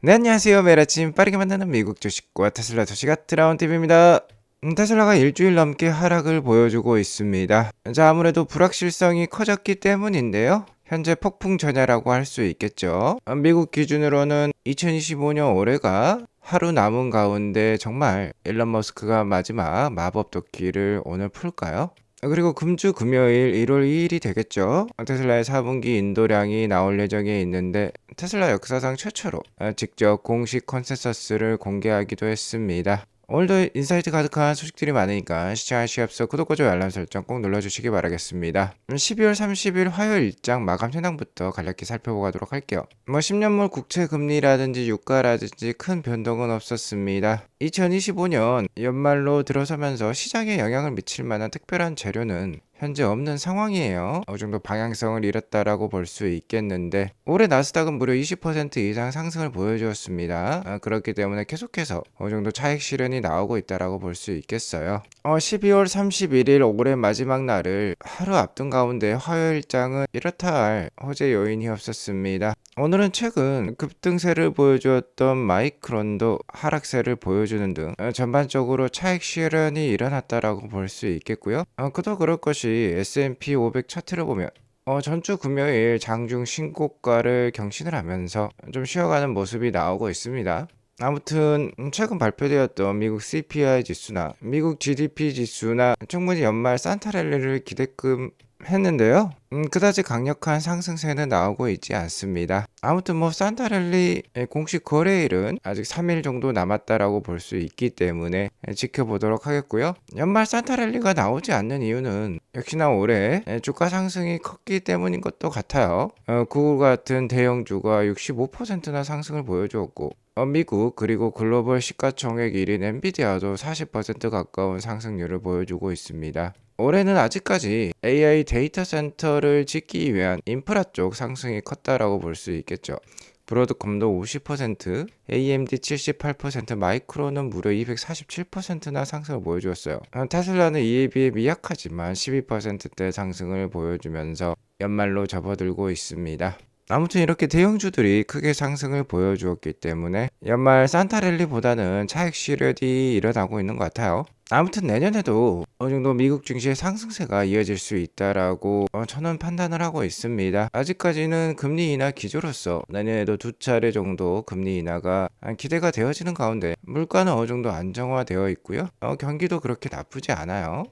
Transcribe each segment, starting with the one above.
네, 안녕하세요. 매일 아침 빠르게 만나는 미국 주식과 테슬라 소식 아트라운 TV입니다. 테슬라가 일주일 넘게 하락을 보여주고 있습니다. 자, 아무래도 불확실성이 커졌기 때문인데요. 현재 폭풍 전야라고 할 수 있겠죠. 미국 기준으로는 2025년 올해가 하루 남은 가운데 정말 일론 머스크가 마지막 마법 도끼를 오늘 풀까요? 그리고 금주 금요일 1월 2일이 되겠죠. 테슬라의 4분기 인도량이 나올 예정에 있는데 테슬라 역사상 최초로 직접 공식 컨센서스를 공개하기도 했습니다. 오늘도 인사이트 가득한 소식들이 많으니까 시청하시기 앞서 구독과 좋아요 알람 설정 꼭 눌러주시기 바라겠습니다. 12월 30일 화요일 일장 마감 현황부터 간략히 살펴보고 가도록 할게요. 10년물 국채 금리라든지 유가라든지 큰 변동은 없었습니다. 2025년 연말로 들어서면서 시장에 영향을 미칠 만한 특별한 재료는 현재 없는 상황이에요. 어느 정도 방향성을 잃었다라고 볼 수 있겠는데 올해 나스닥은 무려 20% 이상 상승을 보여주었습니다. 그렇기 때문에 계속해서 어느 정도 차익 실현이 나오고 있다라고 볼 수 있겠어요. 12월 31일 올해 마지막 날을 하루 앞둔 가운데 화요일장은 이렇다 할 호재 요인이 없었습니다. 오늘은 최근 급등세를 보여주었던 마이크론도 하락세를 보여주는 등 전반적으로 차익 실현이 일어났다라고 볼 수 있겠고요. 그도 그럴 것이 S&P 500 차트를 보면 전주 금요일 장중 신고가를 경신을 하면서 좀 쉬어가는 모습이 나오고 있습니다. 아무튼 최근 발표되었던 미국 CPI 지수나 미국 GDP 지수나 충분히 연말 산타랠리를 기대끔 했는데요. 그다지 강력한 상승세는 나오고 있지 않습니다. 아무튼 산타랠리 공식 거래일은 아직 3일 정도 남았다라고 볼 수 있기 때문에 지켜보도록 하겠고요. 연말 산타랠리가 나오지 않는 이유는 역시나 올해 주가 상승이 컸기 때문인 것도 같아요. 구글 같은 대형주가 65%나 상승을 보여주었고 미국 그리고 글로벌 시가총액 1인 엔비디아도 40% 가까운 상승률을 보여주고 있습니다. 올해는 아직까지 AI 데이터 센터를 짓기 위한 인프라 쪽 상승이 컸다라고 볼 수 있겠죠. 브로드컴도 50%, AMD 78%, 마이크론은 무려 247%나 상승을 보여주었어요. 테슬라는 이에 비해 미약하지만 12%대 상승을 보여주면서 연말로 접어들고 있습니다. 아무튼 이렇게 대형주들이 크게 상승을 보여주었기 때문에 연말 산타랠리보다는 차익 실현이 일어나고 있는 것 같아요. 아무튼 내년에도 어느 정도 미국 증시의 상승세가 이어질 수 있다라고 저는 판단을 하고 있습니다. 아직까지는 금리 인하 기조로서 내년에도 두 차례 정도 금리 인하가 기대가 되어지는 가운데 물가는 어느 정도 안정화되어 있고요. 경기도 그렇게 나쁘지 않아요.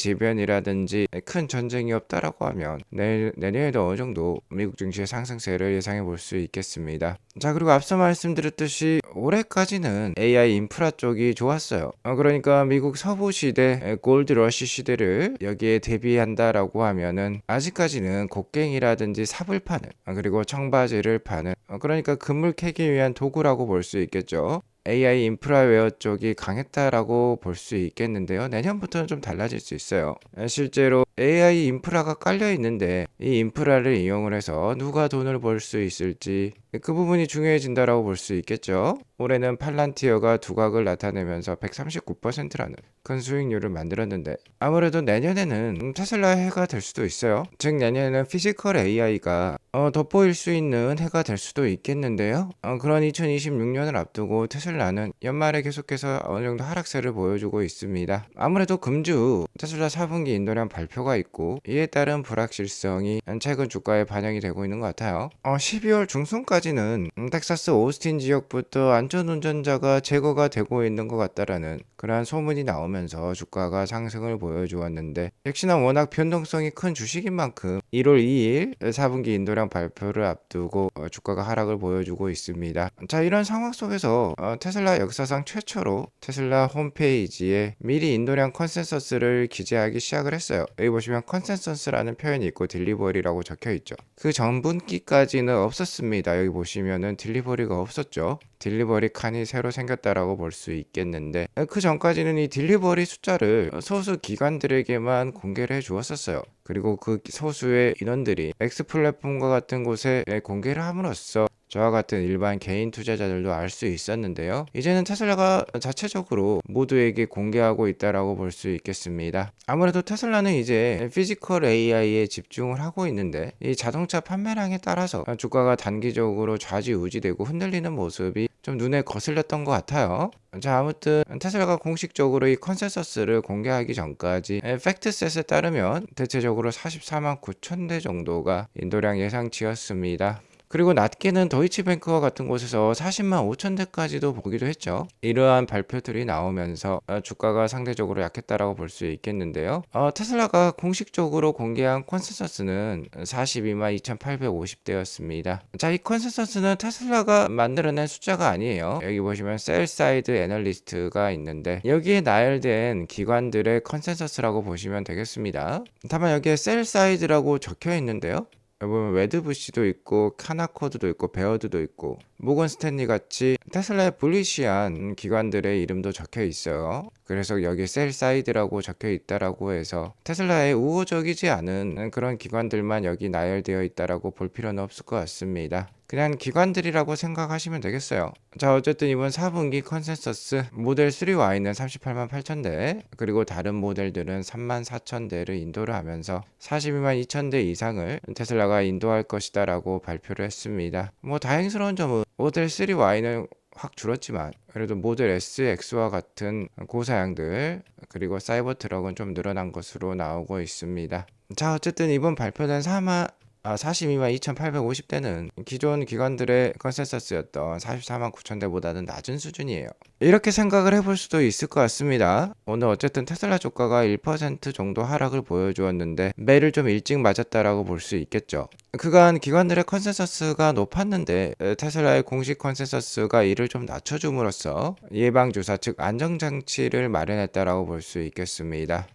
천재지변이라든지 큰 전쟁이 없다라고 하면 내년에도 어느 정도 미국 증시의 상승세를 예상해 볼 수 있겠습니다. 자, 그리고 앞서 말씀드렸듯이 올해까지는 AI 인프라 쪽이 좋았어요. 그러니까 미국 서부 시대 골드 러시 시대를 여기에 대비한다라고 하면은 아직까지는 곡괭이라든지 삽을 파는 그리고 청바지를 파는 그러니까 금을 캐기 위한 도구라고 볼 수 있겠죠. AI 인프라웨어 쪽이 강했다라고 볼 수 있겠는데요. 내년부터는 좀 달라질 수 있어요. 실제로 AI 인프라가 깔려 있는데 이 인프라를 이용을 해서 누가 돈을 벌 수 있을지 그 부분이 중요해진다라고 볼 수 있겠죠. 올해는 팔란티어가 두각을 나타내면서 139%라는 큰 수익률을 만들었는데 아무래도 내년에는 테슬라의 해가 될 수도 있어요. 즉 내년에는 피지컬 AI가 돋보일 수 있는 해가 될 수도 있겠는데요. 그런 2026년을 앞두고 테슬라는 연말에 계속해서 어느 정도 하락세를 보여주고 있습니다. 아무래도 금주 테슬라 4분기 인도량 발표가 있고 이에 따른 불확실성이 최근 주가에 반영이 되고 있는 것 같아요. 12월 중순까지는 텍사스 오스틴 지역부터 안전운전자가 제거가 되고 있는 것 같다라는 그러한 소문이 나오면서 주가가 상승을 보여주었는데 역시나 워낙 변동성이 큰 주식인 만큼 1월 2일 4분기 인도량 발표를 앞두고 주가가 하락을 보여주고 있습니다. 자, 이런 상황 속에서 테슬라 역사상 최초로 테슬라 홈페이지에 미리 인도량 컨센서스를 기재하기 시작을 했어요. 여기 보시면 컨센서스라는 표현이 있고 딜리버리라고 적혀 있죠. 그 전분기까지는 없었습니다. 여기 보시면은 딜리버리가 없었죠. 딜리버리 칸이 새로 생겼다라고 볼 수 있겠는데 그 전까지는 이 딜리버리 숫자를 소수 기관들에게만 공개를 해 주었었어요. 그리고 그 소수의 인원들이 X 플랫폼과 같은 곳에 공개를 함으로써 저와 같은 일반 개인 투자자들도 알 수 있었는데요. 이제는 테슬라가 자체적으로 모두에게 공개하고 있다라고 볼 수 있겠습니다. 아무래도 테슬라는 이제 피지컬 AI에 집중을 하고 있는데 이 자동차 판매량에 따라서 주가가 단기적으로 좌지우지되고 흔들리는 모습이 좀 눈에 거슬렸던 것 같아요. 자, 아무튼 테슬라가 공식적으로 이 컨센서스를 공개하기 전까지 팩트셋에 따르면 대체적으로 44만 9천 대 정도가 인도량 예상치였습니다. 그리고 낮게는 도이치뱅크와 같은 곳에서 40만 5천 대까지도 보기도 했죠. 이러한 발표들이 나오면서 주가가 상대적으로 약했다라고 볼 수 있겠는데요. 테슬라가 공식적으로 공개한 컨센서스는 42만 2,850대였습니다. 자, 이 컨센서스는 테슬라가 만들어낸 숫자가 아니에요. 여기 보시면 셀사이드 애널리스트가 있는데 여기에 나열된 기관들의 컨센서스라고 보시면 되겠습니다. 다만 여기에 셀사이드라고 적혀 있는데요. 보면 웨드부시도 있고 카나코드도 있고 베어드도 있고 모건 스탠리 같이 테슬라의 불리시한 기관들의 이름도 적혀 있어요. 그래서 여기 셀사이드라고 적혀 있다라고 해서 테슬라의 우호적이지 않은 그런 기관들만 여기 나열되어 있다라고 볼 필요는 없을 것 같습니다. 그냥 기관들이라고 생각하시면 되겠어요. 자, 어쨌든 이번 4분기 컨센서스 모델 3Y는 38만 8천 대, 그리고 다른 모델들은 3만 4천 대를 인도를 하면서 42만 2천 대 이상을 테슬라가 인도할 것이다 라고 발표를 했습니다. 뭐 다행스러운 점은 모델 3Y는 확 줄었지만 그래도 모델 S, X와 같은 고사양들 그리고 사이버 트럭은 좀 늘어난 것으로 나오고 있습니다. 자, 어쨌든 이번 발표된 42만 2,850대는 기존 기관들의 컨센서스였던 44만 9천대보다는 낮은 수준이에요. 이렇게 생각을 해볼 수도 있을 것 같습니다. 오늘 어쨌든 테슬라 주가가 1% 정도 하락을 보여주었는데 매를 좀 일찍 맞았다라고 볼 수 있겠죠. 그간 기관들의 컨센서스가 높았는데 테슬라의 공식 컨센서스가 이를 좀 낮춰줌으로써 예방주사 즉 안정장치를 마련했다라고 볼 수 있겠습니다.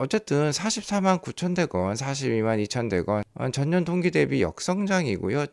어쨌든 44만 9천 대건, 42만 2천 대건 전년 동기 대비 역성장이고요.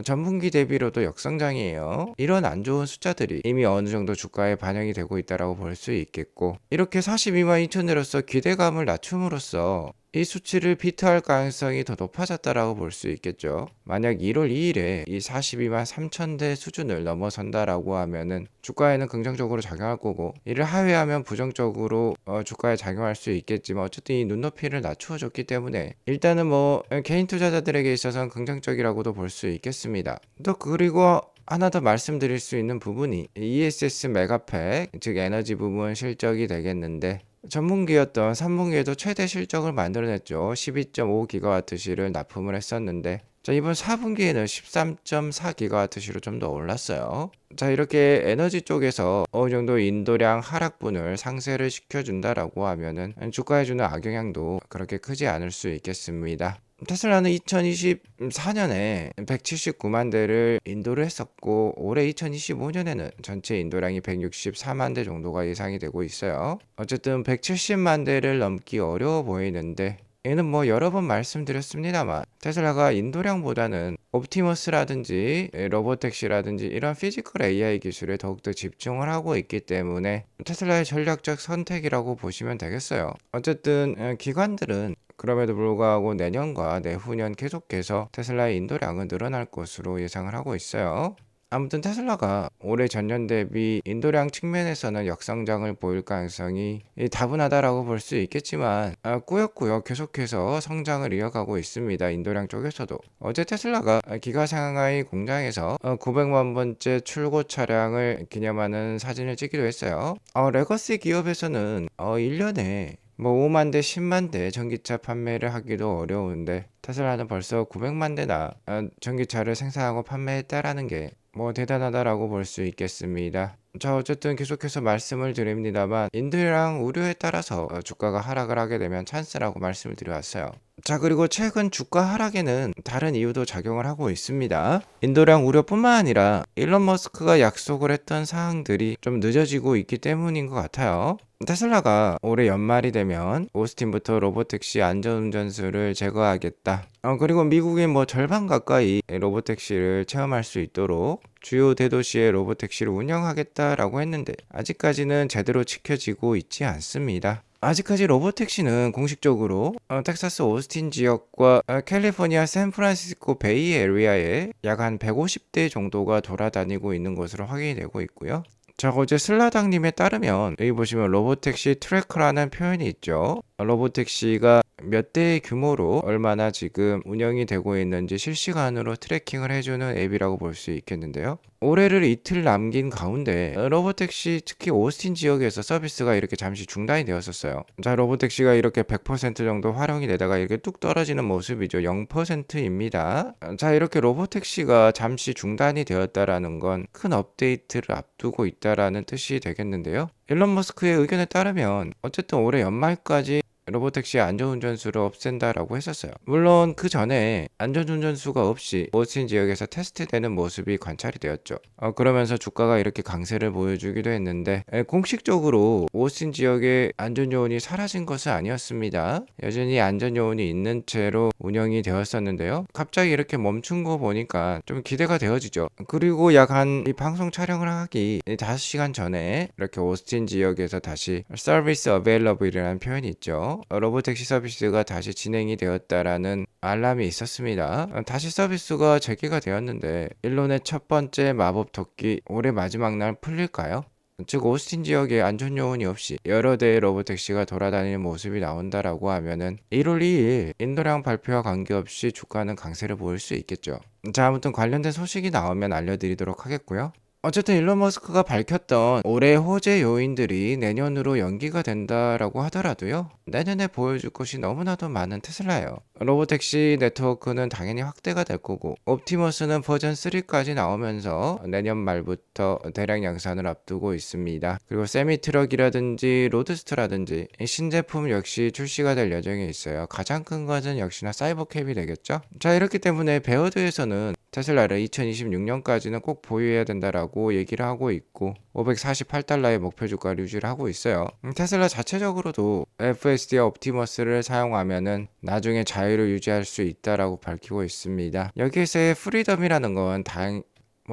전분기 대비로도 역성장이에요. 이런 안 좋은 숫자들이 이미 어느 정도 주가에 반영이 되고 있다라고 볼 수 있겠고, 이렇게 42만 2천대로서 기대감을 낮춤으로써 이 수치를 비트할 가능성이 더 높아졌다라고 볼 수 있겠죠. 만약 1월 2일에 이 42만 3천대 수준을 넘어선다라고 하면은 주가에는 긍정적으로 작용할 거고, 이를 하회하면 부정적으로 주가에 작용할 수 있겠지만 어쨌든 이 눈높이를 낮추어 줬기 때문에 일단은 뭐 개인 투자자들에게 있어서는 긍정적이라고도 볼 수 있겠습니다. 또 그리고 하나 더 말씀드릴 수 있는 부분이 ESS 메가팩, 즉 에너지 부분 실적이 되겠는데, 전분기였던 3분기에도 최대 실적을 만들어냈죠. 12.5GWh를 납품을 했었는데, 자, 이번 4분기에는 13.4GWh로 좀 더 올랐어요. 자, 이렇게 에너지 쪽에서 어느 정도 인도량 하락분을 상쇄를 시켜준다라고 하면은 주가에 주는 악영향도 그렇게 크지 않을 수 있겠습니다. 테슬라는 2024년에 179만 대를 인도를 했었고, 올해 2025년에는 전체 인도량이 164만 대 정도가 예상이 되고 있어요. 어쨌든 170만 대를 넘기 어려워 보이는데, 얘는 뭐 여러 번 말씀드렸습니다만 테슬라가 인도량보다는 옵티머스라든지 로보택시라든지 이런 피지컬 AI 기술에 더욱더 집중을 하고 있기 때문에 테슬라의 전략적 선택이라고 보시면 되겠어요. 어쨌든 기관들은 그럼에도 불구하고 내년과 내후년 계속해서 테슬라의 인도량은 늘어날 것으로 예상을 하고 있어요. 아무튼 테슬라가 올해 전년 대비 인도량 측면에서는 역성장을 보일 가능성이 다분하다라고 볼 수 있겠지만 꾸역꾸역 계속해서 성장을 이어가고 있습니다. 인도량 쪽에서도. 어제 테슬라가 기가 상하이 공장에서 900만 번째 출고 차량을 기념하는 사진을 찍기도 했어요. 레거시 기업에서는 1년에 뭐 5만 대, 10만 대 전기차 판매를 하기도 어려운데 테슬라는 벌써 900만 대나 전기차를 생산하고 판매했다라는 게 뭐 대단하다라고 볼 수 있겠습니다. 자, 어쨌든 계속해서 말씀을 드립니다만 인도량 우려에 따라서 주가가 하락을 하게 되면 찬스라고 말씀을 드려왔어요. 자, 그리고 최근 주가 하락에는 다른 이유도 작용을 하고 있습니다. 인도량 우려뿐만 아니라 일론 머스크가 약속을 했던 사항들이 좀 늦어지고 있기 때문인 것 같아요. 테슬라가 올해 연말이 되면 오스틴부터 로보택시 안전운전수를 제거하겠다. 그리고 미국의 뭐 절반 가까이 로보택시를 체험할 수 있도록 주요 대도시에 로보택시를 운영하겠다라고 했는데 아직까지는 제대로 지켜지고 있지 않습니다. 아직까지 로보택시는 공식적으로 텍사스 오스틴 지역과 캘리포니아 샌프란시스코 베이 에리아에 약 한 150대 정도가 돌아다니고 있는 것으로 확인이 되고 있고요. 자, 어제 슬라당님에 따르면 여기 보시면 로보택시 트래커라는 표현이 있죠. 로보택시가 몇 대의 규모로 얼마나 지금 운영이 되고 있는지 실시간으로 트래킹을 해주는 앱이라고 볼 수 있겠는데요. 올해를 이틀 남긴 가운데 로보택시 특히 오스틴 지역에서 서비스가 이렇게 잠시 중단이 되었었어요. 자, 로보택시가 이렇게 100% 정도 활용이 되다가 이렇게 뚝 떨어지는 모습이죠. 0%입니다. 자, 이렇게 로보택시가 잠시 중단이 되었다라는 건 큰 업데이트를 앞두고 있다라는 뜻이 되겠는데요. 일론 머스크의 의견에 따르면 어쨌든 올해 연말까지 로보택시의 안전운전수를 없앤다라고 했었어요. 물론 그 전에 안전운전수가 없이 오스틴 지역에서 테스트되는 모습이 관찰이 되었죠. 그러면서 주가가 이렇게 강세를 보여주기도 했는데 공식적으로 오스틴 지역의 안전요원이 사라진 것은 아니었습니다. 여전히 안전요원이 있는 채로 운영이 되었었는데요. 갑자기 이렇게 멈춘 거 보니까 좀 기대가 되어지죠. 그리고 약 한 이 방송 촬영을 하기 5시간 전에 이렇게 오스틴 지역에서 다시 서비스 어베일러블이라는 표현이 있죠. 로보택시 서비스가 다시 진행이 되었다라는 알람이 있었습니다. 다시 서비스가 재개가 되었는데 일론의 첫 번째 마법 토끼 올해 마지막 날 풀릴까요? 즉 오스틴 지역에 안전요원이 없이 여러 대의 로보택시가 돌아다니는 모습이 나온다라고 하면은 1월 2일 인도량 발표와 관계없이 주가는 강세를 보일 수 있겠죠. 자, 아무튼 관련된 소식이 나오면 알려드리도록 하겠고요. 어쨌든 일론 머스크가 밝혔던 올해 호재 요인들이 내년으로 연기가 된다라고 하더라도요. 내년에 보여줄 것이 너무나도 많은 테슬라예요. 로보택시 네트워크는 당연히 확대가 될 거고 옵티머스는 버전 3까지 나오면서 내년 말부터 대량 양산을 앞두고 있습니다. 그리고 세미트럭이라든지 로드스터라든지 신제품 역시 출시가 될 예정에 있어요. 가장 큰 것은 역시나 사이버캡이 되겠죠. 자, 이렇기 때문에 베어드에서는 테슬라를 2026년까지는 꼭 보유해야 된다라고 얘기를 하고 있고 548달러의 목표 주가를 유지를 하고 있어요. 테슬라 자체적으로도 FSD와 옵티머스를 사용하면은 나중에 자유를 유지할 수 있다라고 밝히고 있습니다. 여기에서의 프리덤이라는 건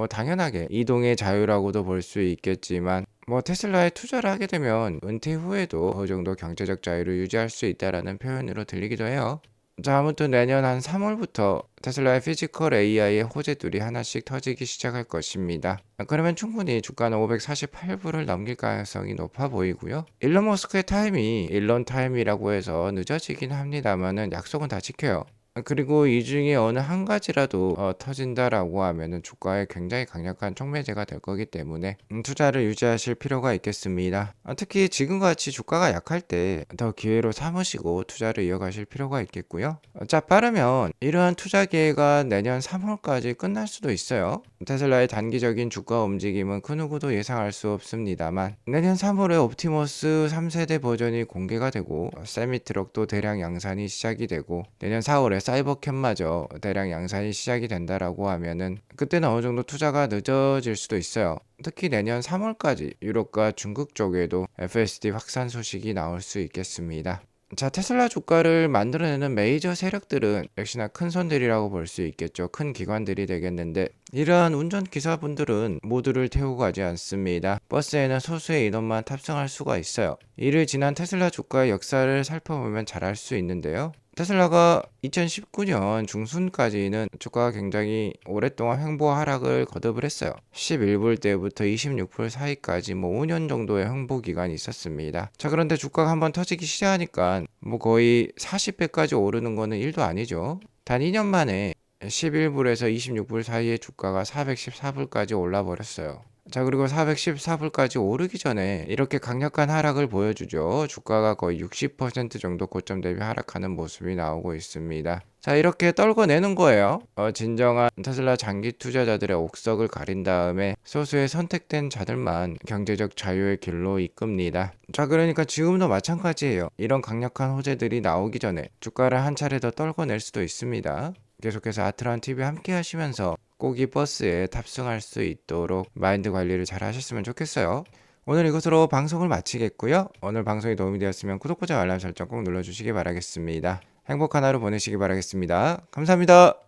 당연하게 이동의 자유라고도 볼 수 있겠지만 테슬라에 투자를 하게 되면 은퇴 후에도 어느 정도 경제적 자유를 유지할 수 있다라는 표현으로 들리기도 해요. 자, 아무튼 내년 한 3월부터 테슬라의 피지컬 AI의 호재들이 하나씩 터지기 시작할 것입니다. 그러면 충분히 주가는 548불을 넘길 가능성이 높아 보이고요. 일론 머스크의 타임이 일론 타임이라고 해서 늦어지긴 합니다만은 약속은 다 지켜요. 그리고 이 중에 어느 한 가지라도 터진다라고 하면은 주가에 굉장히 강력한 촉매제가 될 거기 때문에 투자를 유지하실 필요가 있겠습니다. 특히 지금같이 주가가 약할 때 더 기회로 삼으시고 투자를 이어가실 필요가 있겠고요. 자, 빠르면 이러한 투자 기회가 내년 3월까지 끝날 수도 있어요. 테슬라의 단기적인 주가 움직임은 그 누구도 예상할 수 없습니다만 내년 3월에 옵티머스 3세대 버전이 공개가 되고 세미트럭도 대량 양산이 시작이 되고 내년 4월에 사이버캡마저 대량 양산이 시작이 된다라고 하면은 그때는 어느 정도 투자가 늦어질 수도 있어요. 특히 내년 3월까지 유럽과 중국 쪽에도 FSD 확산 소식이 나올 수 있겠습니다. 자, 테슬라 주가를 만들어내는 메이저 세력들은 역시나 큰 손들이라고 볼 수 있겠죠. 큰 기관들이 되겠는데 이러한 운전기사분들은 모두를 태우고 가지 않습니다. 버스에는 소수의 인원만 탑승할 수가 있어요. 이를 지난 테슬라 주가의 역사를 살펴보면 잘 알 수 있는데요. 테슬라가 2019년 중순까지는 주가가 굉장히 오랫동안 횡보 하락을 거듭을 했어요. 11불 때부터 26불 사이까지 5년 정도의 횡보 기간이 있었습니다. 자, 그런데 주가가 한번 터지기 시작하니까 거의 40배까지 오르는 거는 일도 아니죠. 단 2년 만에 11불에서 26불 사이의 주가가 414불까지 올라 버렸어요. 자, 그리고 414불까지 오르기 전에 이렇게 강력한 하락을 보여주죠. 주가가 거의 60% 정도 고점 대비 하락하는 모습이 나오고 있습니다. 자, 이렇게 떨궈내는 거예요. 진정한 테슬라 장기 투자자들의 옥석을 가린 다음에 소수의 선택된 자들만 경제적 자유의 길로 이끕니다. 자, 그러니까 지금도 마찬가지예요. 이런 강력한 호재들이 나오기 전에 주가를 한 차례 더 떨궈낼 수도 있습니다. 계속해서 아트란 TV 함께 하시면서 꼭 이 버스에 탑승할 수 있도록 마인드 관리를 잘 하셨으면 좋겠어요. 오늘 이것으로 방송을 마치겠고요. 오늘 방송이 도움이 되었으면 구독과 알람 설정 꼭 눌러주시기 바라겠습니다. 행복한 하루 보내시기 바라겠습니다. 감사합니다.